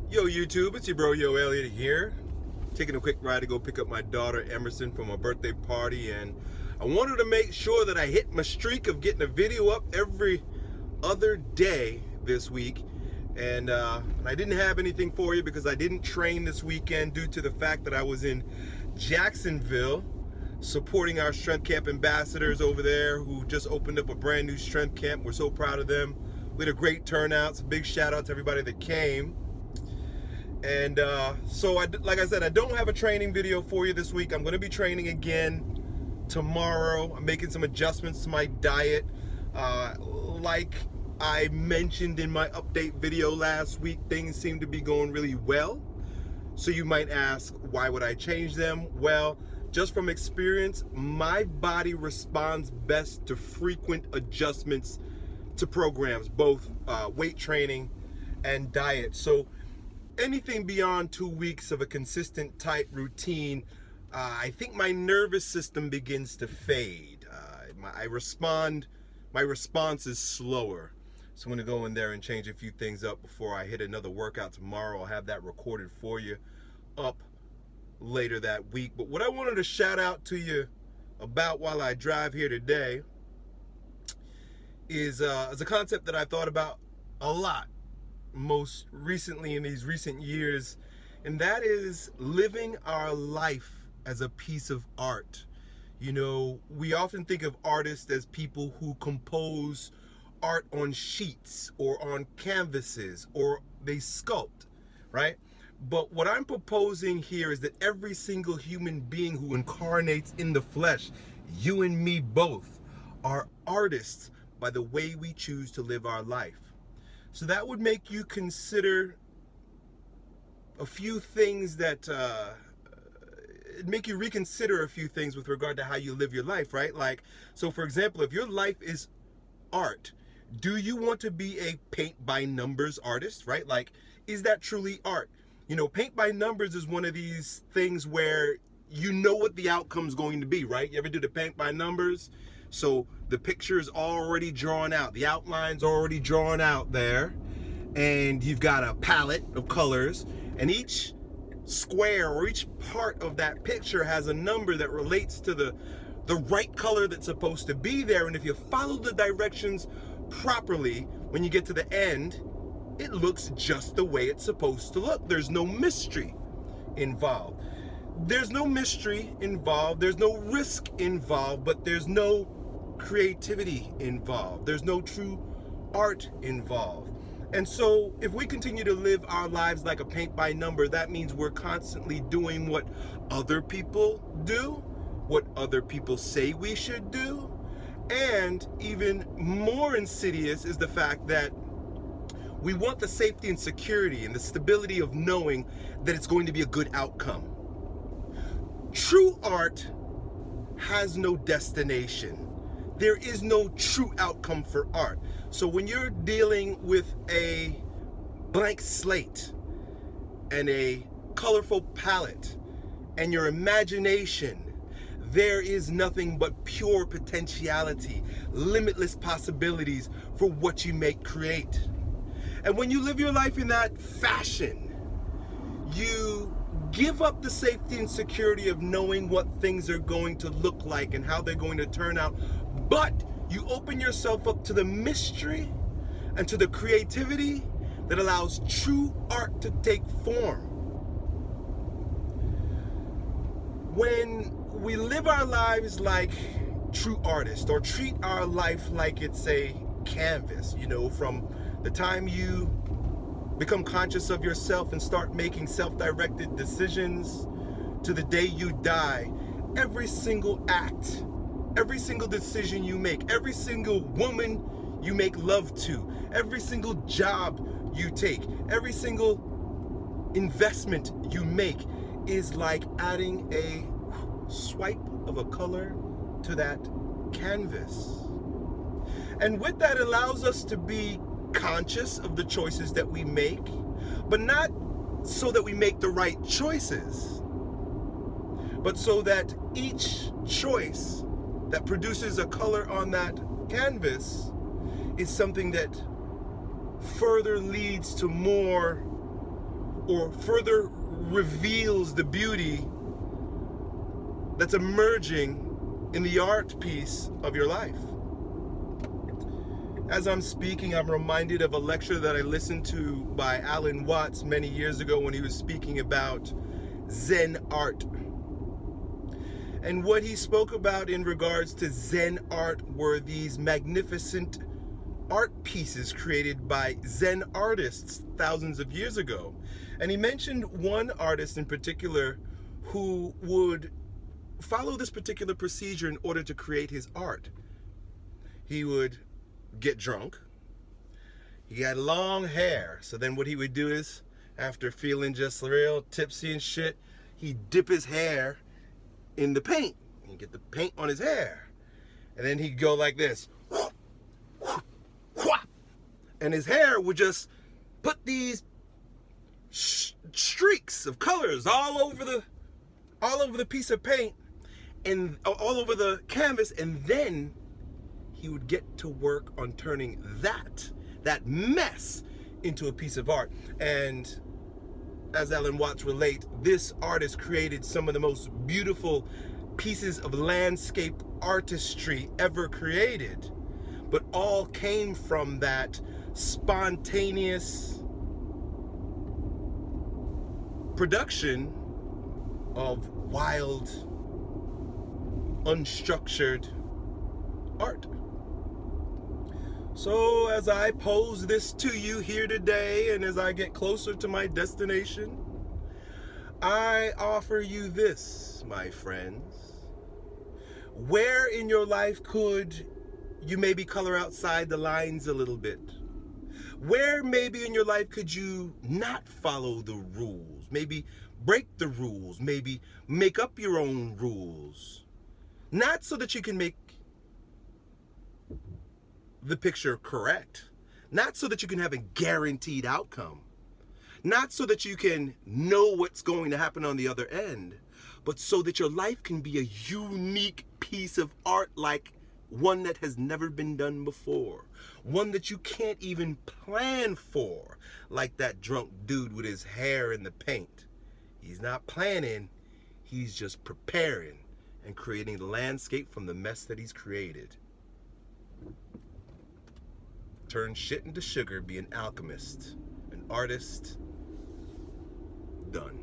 Yo YouTube, it's your bro Yo Elliott here. Taking a quick ride to go pick up my daughter Emerson from a birthday party, and I wanted to make sure that I hit my streak of getting a video up every other day this week. And I didn't have anything for you because I didn't train this weekend due to the fact that I was in Jacksonville supporting our strength camp ambassadors over there who just opened up a brand new strength camp. We're so proud of them. We had a great turnout. So big shout out to everybody that came. And so like I said, I don't have a training video for you this week. I'm going to be training again tomorrow. I'm making some adjustments to my diet. Like I mentioned in my update video last week, things seem to be going really well. So you might ask, why would I change them? Well, just from experience, my body responds best to frequent adjustments to programs, both weight training and diet. So anything beyond 2 weeks of a consistent tight routine, I think my nervous system begins to fade. My response is slower. So I'm going to go in there and change a few things up before I hit another workout tomorrow. I'll have that recorded for you up later that week. But what I wanted to shout out to you about while I drive here today is a concept that I thought about a lot most recently in these recent years, and that is living our life as a piece of art. You know, we often think of artists as people who compose art on sheets or on canvases, or they sculpt, right? But what I'm proposing here is that every single human being who incarnates in the flesh, you and me both, are artists by the way we choose to live our life. So that would make you consider a few things that make you reconsider a few things with regard to how you live your life, right? Like, so for example, if your life is art, do you want to be a paint by numbers artist, right? Like, is that truly art? You know, paint by numbers is one of these things where you know what the outcome's going to be, right? You ever do the paint by numbers? So the picture is already drawn out, the outline's already drawn out there, and you've got a palette of colors, and each square or each part of that picture has a number that relates to the right color that's supposed to be there. And if you follow the directions properly, when you get to the end, it looks just the way it's supposed to look. There's no mystery involved. There's no mystery involved. There's no risk involved, but there's no creativity involved. There's no true art involved. And so if we continue to live our lives like a paint by number, that means we're constantly doing what other people do, what other people say we should do. And even more insidious is the fact that we want the safety and security and the stability of knowing that it's going to be a good outcome. True art has no destination. There is no true outcome for art. So when you're dealing with a blank slate and a colorful palette and your imagination, there is nothing but pure potentiality, limitless possibilities for what you may create. And when you live your life in that fashion, you give up the safety and security of knowing what things are going to look like and how they're going to turn out, but you open yourself up to the mystery and to the creativity that allows true art to take form. When we live our lives like true artists, or treat our life like it's a canvas, you know, from the time you become conscious of yourself and start making self-directed decisions to the day you die, every single act, every single decision you make, every single woman you make love to, every single job you take, every single investment you make is like adding a swipe of a color to that canvas. And with that allows us to be conscious of the choices that we make, but not so that we make the right choices, but so that each choice that produces a color on that canvas is something that further leads to more or further reveals the beauty that's emerging in the art piece of your life. As I'm speaking, I'm reminded of a lecture that I listened to by Alan Watts many years ago when he was speaking about Zen art. And what he spoke about in regards to Zen art were these magnificent art pieces created by Zen artists thousands of years ago. And he mentioned one artist in particular who would follow this particular procedure in order to create his art. He would get drunk. He had long hair. So then what he would do is, after feeling just real tipsy and shit, he'd dip his hair in the paint. He'd get the paint on his hair. And then he'd go like this. And his hair would just put these streaks of colors all over the piece of paint and all over the canvas, and then he would get to work on turning that mess into a piece of art. And as Alan Watts relate, this artist created some of the most beautiful pieces of landscape artistry ever created, but all came from that spontaneous production of wild, unstructured art. So as I pose this to you here today, and as I get closer to my destination, I offer you this, my friends. Where in your life could you maybe color outside the lines a little bit? Where maybe in your life could you not follow the rules? Maybe break the rules, maybe make up your own rules. Not so that you can make the picture correct. Not so that you can have a guaranteed outcome. Not so that you can know what's going to happen on the other end, but so that your life can be a unique piece of art, like one that has never been done before. One that you can't even plan for, like that drunk dude with his hair in the paint. He's not planning, he's just preparing and creating the landscape from the mess that he's created. Turn shit into sugar, be an alchemist, an artist. Done.